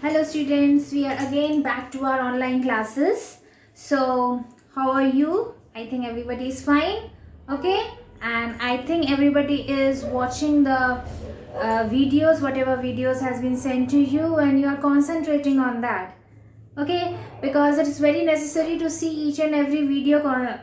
Hello students, we are again back to our online classes. So how are you? I think everybody is fine. Okay, and I think everybody is watching the videos, whatever videos has been sent to you, and you are concentrating on that. Okay, because it is very necessary to see each and every video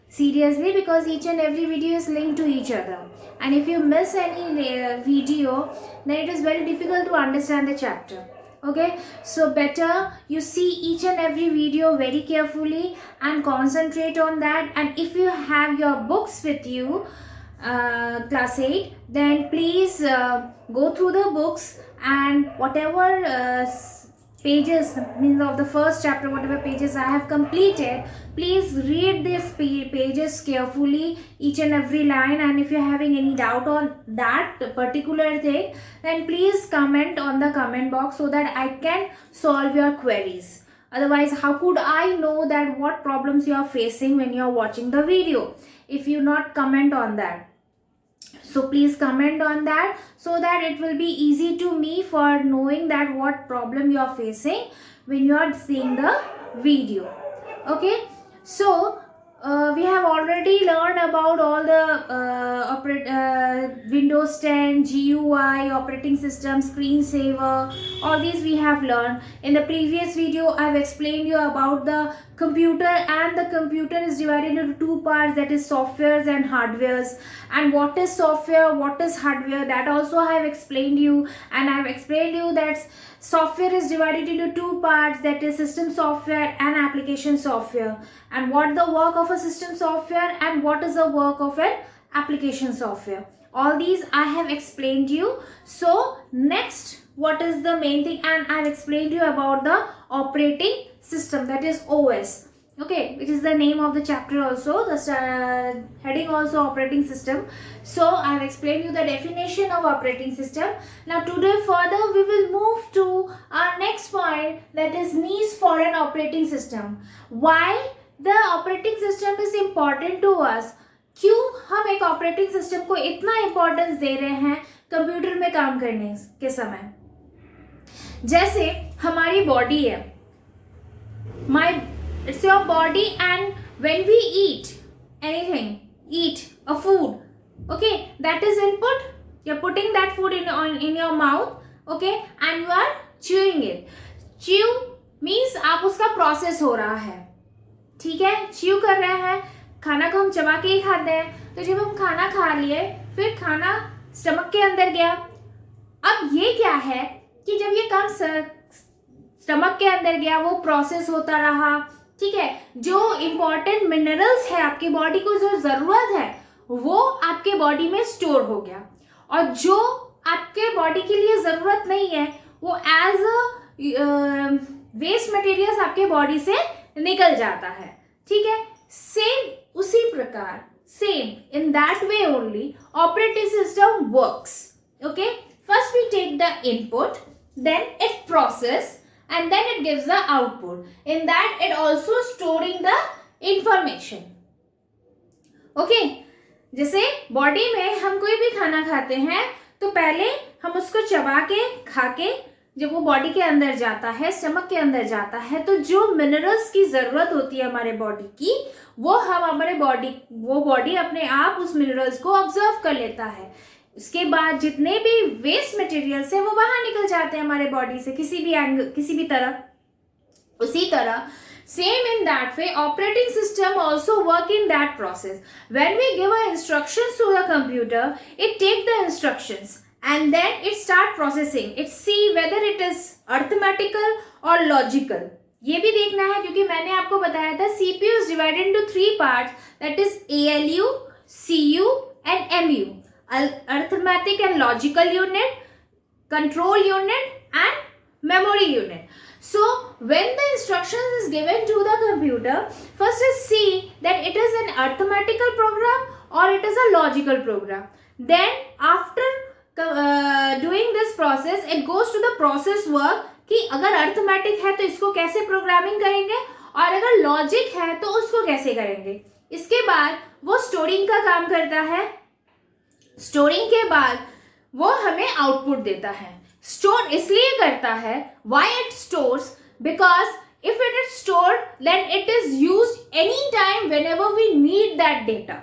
seriously, because each and every video is linked to each other, and if you miss any video, then it is very difficult to understand the chapter. Okay, so better you see each and every video very carefully and concentrate on that. And if you have your books with you, class 8, then please go through the books, and whatever pages means of the first chapter, whatever pages I have completed, please read these pages carefully, each and every line. And if you're having any doubt on that particular thing, then please comment on the comment box so that I can solve your queries. Otherwise, how could I know that what problems you are facing when you are watching the video if you not comment on that? So please comment on that so that it will be easy to me for knowing that what problem you are facing when you are seeing the video. Okay, so we have already learned about all the Windows 10, GUI, operating system, screensaver, all these we have learned. In the previous video, I have explained you about the computer, and the computer is divided into two parts, that is softwares and hardwares. And what is software, what is hardware, that also I have explained you. And I have explained you that software is divided into two parts, that is system software and application software, and what the work of a system software and what is the work of an application software. All these I have explained you. So next, what is the main thing? And I have explained you about the operating system, that is OS. Okay, which is the name of the chapter also, the heading also operating system. So I have explained you the definition of operating system. Now today further we will move to our next point, that is needs for an operating system. Why the operating system is important to us? क्यों हम एक operating system को इतना importance दे रहे हैं computer में काम करने के समय? जैसे हमारी बॉडी है, it's your body, and when we eat anything, eat a food, okay, that is input. You're putting that food in your mouth, okay, and you are chewing it. Chew means आप उसका process हो रहा है, ठीक है, chew कर रहे हैं. खाना को हम चबा के ही खाते हैं, तो जब हम खाना खा लिए, फिर खाना स्टमक के अंदर गया. अब ये क्या है कि जब ये काम स्टमक के अंदर गया, वो प्रोसेस होता रहा, ठीक है, जो इंपॉर्टेंट मिनरल्स है आपकी बॉडी को जो जरूरत है वो आपके बॉडी में स्टोर हो गया, और जो आपके बॉडी के लिए जरूरत नहीं है वो एज अ वेस्ट मटेरियल्स आपके बॉडी से निकल जाता है, ठीक है. सेम उसी प्रकार, same in that way only operating system works. Okay, first we take the input, then it process, and then it gives the output. In that it also storing the information. Okay, जैसे body में हम कोई भी खाना खाते हैं तो पहले हम उसको चबा के खा के, जब वो बॉडी के अंदर जाता है, स्टमक के अंदर जाता है, तो जो मिनरल्स की जरूरत होती है हमारे बॉडी की, वो बॉडी अपने आप उस मिनरल्स को ऑब्जर्व कर लेता है. उसके बाद जितने भी वेस्ट मटेरियल्स है वो बाहर निकल जाते हैं हमारे बॉडी से, किसी भी एंगल, किसी भी तरह. उसी तरह same in that way operating system also work in that process. When we give our instructions to the computer, it take the instructions and then it start processing. It see whether it is arithmetical or logical. ये भी देखना है, क्योंकि मैंने आपको बताया था CPU is divided into three parts, that is ALU, CU and MU. Arithmetic and logical unit, control unit and memory unit. So when the instructions is given to the computer, first is see that it is an arithmetical program or it is a logical program. Then after doing this process, it goes to the process work कि अगर arithmetic है तो इसको कैसे programming करेंगे, और अगर logic है तो उसको कैसे करेंगे. इसके बाद वो स्टोरिंग का काम करता है. स्टोरिंग के बाद वो हमें आउटपुट देता है. स्टोर इसलिए करता है, why it stores, because if it is stored then it is used anytime whenever we need that data.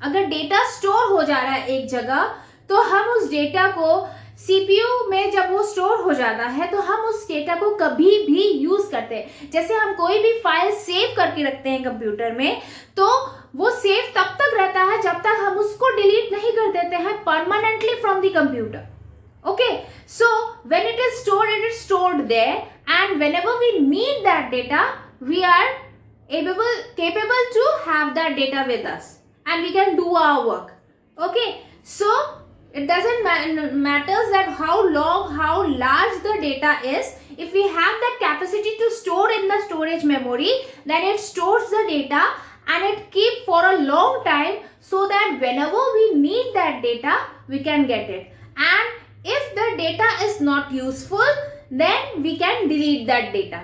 अगर डेटा स्टोर हो जा रहा है एक जगह तो हम उस डेटा को सीपीयू में जब वो स्टोर हो जाता है तो हम उस डेटा को कभी भी यूज करते हैं. जैसे हम कोई भी फाइल सेव करके रखते हैं कंप्यूटर में, तो वो सेव तब तक रहता है जब तक हम उसको डिलीट नहीं कर देते हैं permanently from the computer. Okay, so when it is stored there, and whenever we need that data, we are capable to have that data with us, and we can do our work. Okay, so it doesn't matters that how long, how large the data is. If we have that capacity to store in the storage memory, then it stores the data and it keep for a long time, so that whenever we need that data, we can get it. And if the data is not useful, then we can delete that data.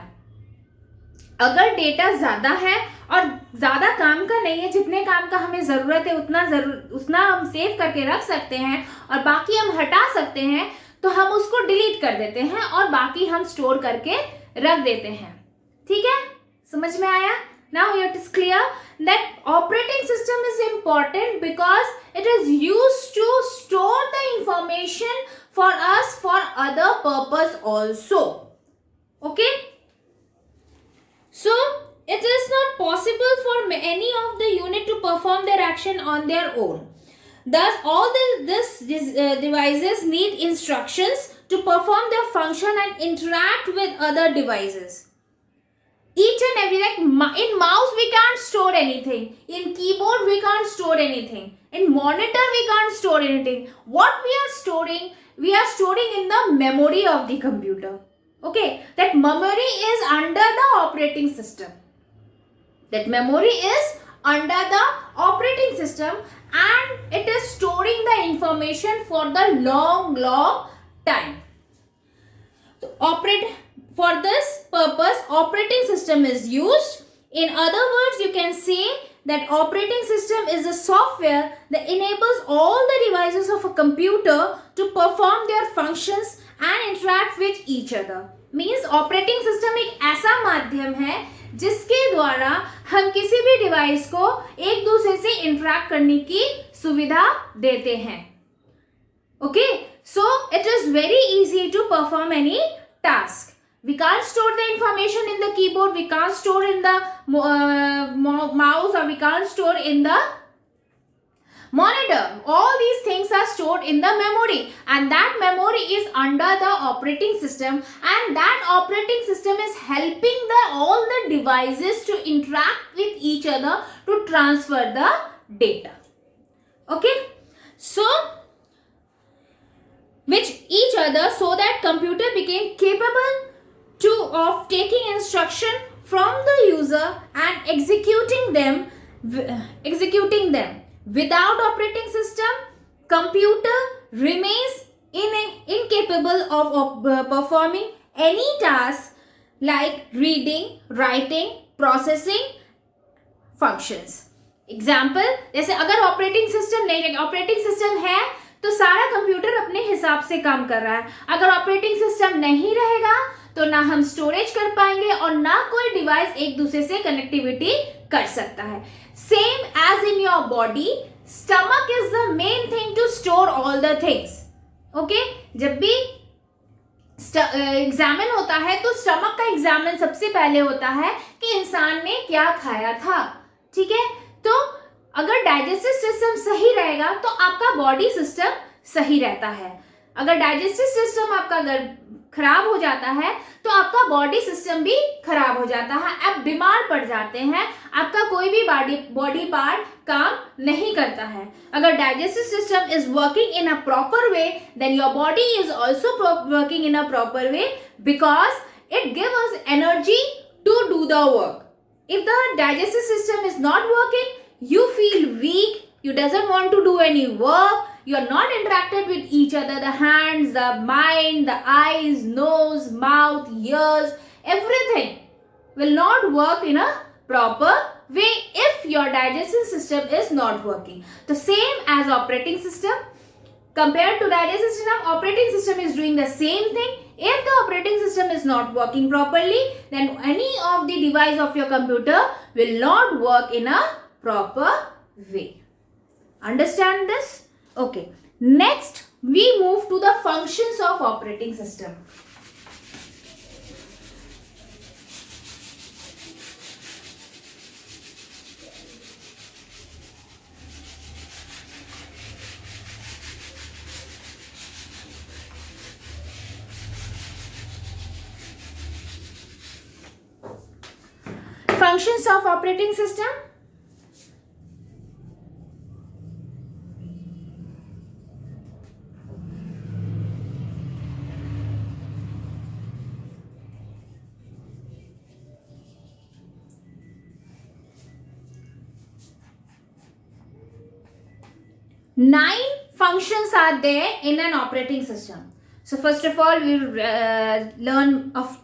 अगर data ज्यादा है और ज्यादा काम का नहीं है, जितने काम का हमें जरूरत है उतना हम सेव करके रख सकते हैं और बाकी हम हटा सकते हैं, तो हम उसको डिलीट कर देते हैं और बाकी हम स्टोर करके रख देते हैं. ठीक है, समझ में आया? Now it is clear that operating system is important because it is used to store the information for us for other purpose also. Okay? So it is not possible for any of the unit to perform their action on their own. Thus all these devices need instructions to perform their function and interact with other devices. Each and every, like in mouse we can't store anything, in keyboard we can't store anything, in monitor we can't store anything. What we are storing in the memory of the computer. Okay, that memory is under the operating system. That memory is under the operating system and it is storing the information for the long time. For this purpose, operating system is used. In other words, you can say that operating system is a software that enables all the devices of a computer to perform their functions and interact with each other. Means operating system एक ऐसा माध्यम है जिसके द्वारा हम किसी भी device को एक दूसरे से इंटरैक्ट करने की सुविधा देते हैं. Okay, so it is very easy to perform any task. We can't store the information in the keyboard, we can't store in the mouse, or we can't store in the monitor. All these things are stored in the memory, and that memory is under the operating system, and that operating system is helping all the devices to interact with each other to transfer the data. Okay, so which each other, so that computer became capable of taking instruction from the user and executing them. Without operating system, computer remains incapable of performing any task like reading, writing, processing functions. Example, जैसे अगर operating system नहीं, operating system है तो सारा computer अपने हिसाब से काम कर रहा है. अगर ऑपरेटिंग सिस्टम नहीं रहेगा तो ना हम स्टोरेज कर पाएंगे और ना कोई डिवाइस एक दूसरे से कनेक्टिविटी कर सकता है. Same as in your body, stomach is the main thing to store all the things. Okay, जब भी एग्जामिन होता है तो स्टमक का एग्जामिन सबसे पहले होता है कि इंसान ने क्या खाया था. ठीक है, तो अगर डाइजेस्टिव सिस्टम सही रहेगा तो आपका बॉडी सिस्टम सही रहता है. अगर डाइजेस्टिव सिस्टम आपका अगर खराब हो जाता है तो आपका बॉडी सिस्टम भी खराब हो जाता है, आप बीमार पड़ जाते हैं, आपका कोई भी बॉडी पार्ट काम नहीं करता है. अगर digestive system is working in a proper way, then your body is also working in a proper way, because it gives us energy to do the work. If the digestive system is not working, you feel weak, you doesn't want to do any work, you are not interacted with each other, the hands, the mind, the eyes, nose, mouth, ears, everything will not work in a proper way if your digestive system is not working. The same as operating system, Compared to digestive system, operating system is doing the same thing. If the operating system is not working properly, then any of the device of your computer will not work in a proper way. Understand this? Okay. Next, we move to the functions of operating system. Functions of operating system. Nine functions are there in an operating system. So first of all, we will learn of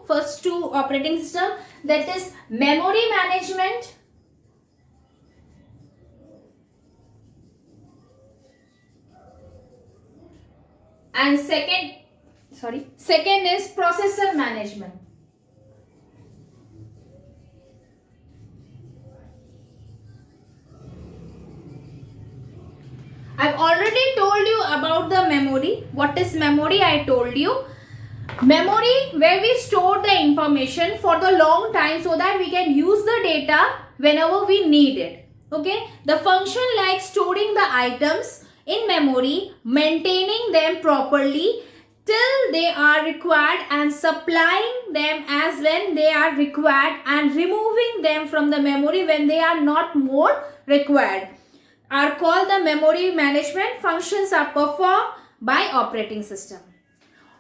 first two operating system, that is memory management and second is processor management. I've already told you about the memory. What is memory? I told you. Memory, where we store the information for the long time so that we can use the data whenever we need it. Okay. The function like storing the items in memory, maintaining them properly till they are required and supplying them as when they are required and removing them from the memory when they are not more required are called the memory management functions are performed by operating system.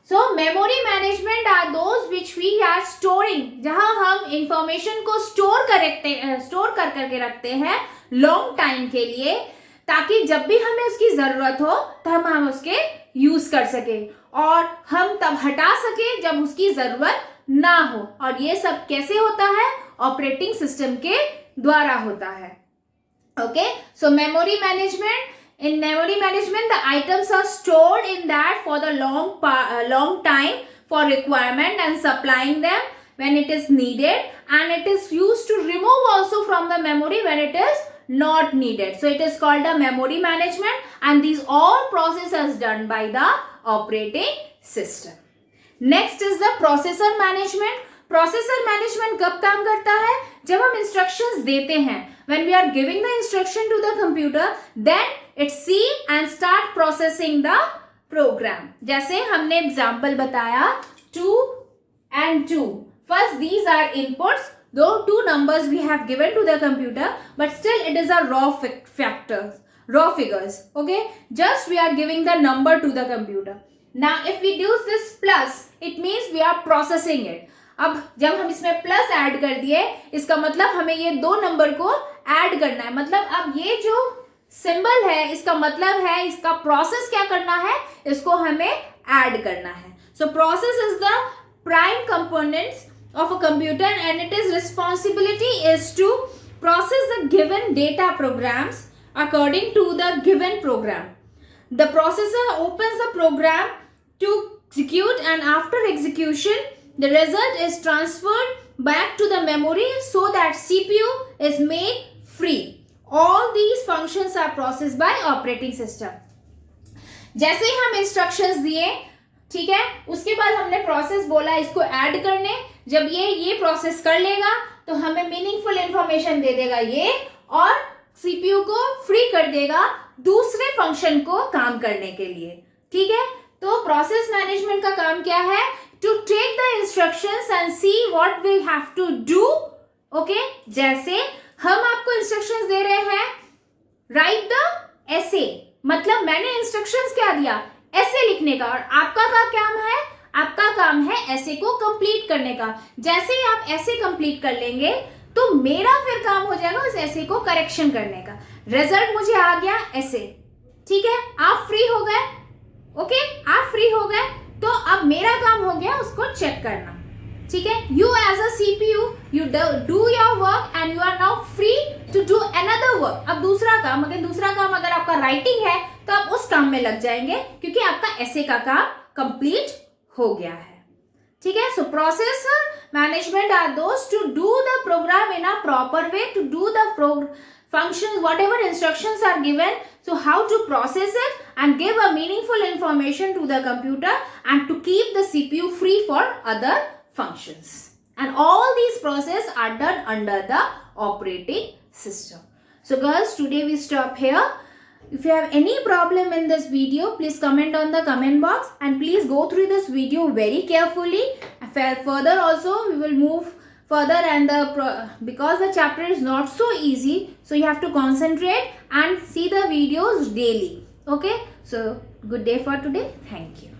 So memory management are those which we are storing, जहां हम information को store करके रखते हैं long time के लिए, ताकि जब भी हमें उसकी जरूरत हो तब हम उसके यूज कर सके और हम तब हटा सके जब उसकी जरूरत ना हो. और ये सब कैसे होता है? ऑपरेटिंग सिस्टम के द्वारा होता है. Okay, so memory management. In memory management, the items are stored in that for the long time for requirement and supplying them when it is needed, and it is used to remove also from the memory when it is not needed. So it is called the memory management, and these all processes done by the operating system. Next is the processor management. Processor management कब काम करता है? जब हम instructions देते हैं. When we are giving the instruction to the computer, then it see and start processing the program. जैसे हमने example बताया 2 and 2. First, these are inputs. Though two numbers we have given to the computer, but still it is a raw figures. Okay, just we are giving the number to the computer. Now, if we use this plus, it means we are processing it. अब जब हम इसमें plus add कर दिए, इसका मतलब हमें ये दो नंबर को ऐड करना है. मतलब अब ये जो सिंबल है इसका मतलब है इसका प्रोसेस क्या करना है, इसको हमें ऐड करना है. So process is the prime components of a computer, and its responsibility is to process the given data programs according to the given program. The processor opens the program to execute, and after execution the result is transferred back to the memory so that CPU is made free. All these functions are processed by operating system. जैसे ही हम instructions दिए, ठीक है, उसके बाद हमने process बोला इसको ऐड करने. जब ये प्रोसेस कर लेगा तो हमें मीनिंगफुल इंफॉर्मेशन दे देगा ये, और सीपीयू को फ्री कर देगा दूसरे फंक्शन को काम करने के लिए. ठीक है, तो प्रोसेस मैनेजमेंट का काम क्या है? To take the instructions and see what we have to do. Okay, जैसे हम आपको इंस्ट्रक्शंस दे रहे हैं, राइट द एसे, मतलब मैंने इंस्ट्रक्शंस क्या दिया? ऐसे लिखने का, और आपका काम है, आपका काम है ऐसे को कंप्लीट करने का. जैसे ही आप ऐसे कंप्लीट कर लेंगे तो मेरा फिर काम हो जाएगा उस ऐसे को करेक्शन करने का. रिजल्ट मुझे आ गया ऐसे. ठीक है, आप फ्री हो गए. ओके, आप फ्री हो गए तो अब मेरा काम हो गया उसको चेक करना. ठीक है. You as a CPU, you do your work and you are now free to do another work. अब दूसरा काम अगर आपका राइटिंग है तो आप उस काम में लग जाएंगे क्योंकि आपका ऐसे का काम कंप्लीट हो गया है. ठीक है. So processor management are those to do the program in a proper way, to do the functions, whatever instructions are given, so how to process it and give a meaningful information to the computer and to keep the CPU free for other functions. And all these processes are done under the operating system. So girls, today we stop here. If you have any problem in this video, please comment on the comment box and please go through this video very carefully. Further also we will move further, and because the chapter is not so easy, so you have to concentrate and see the videos daily. Okay, so good day for today. Thank you.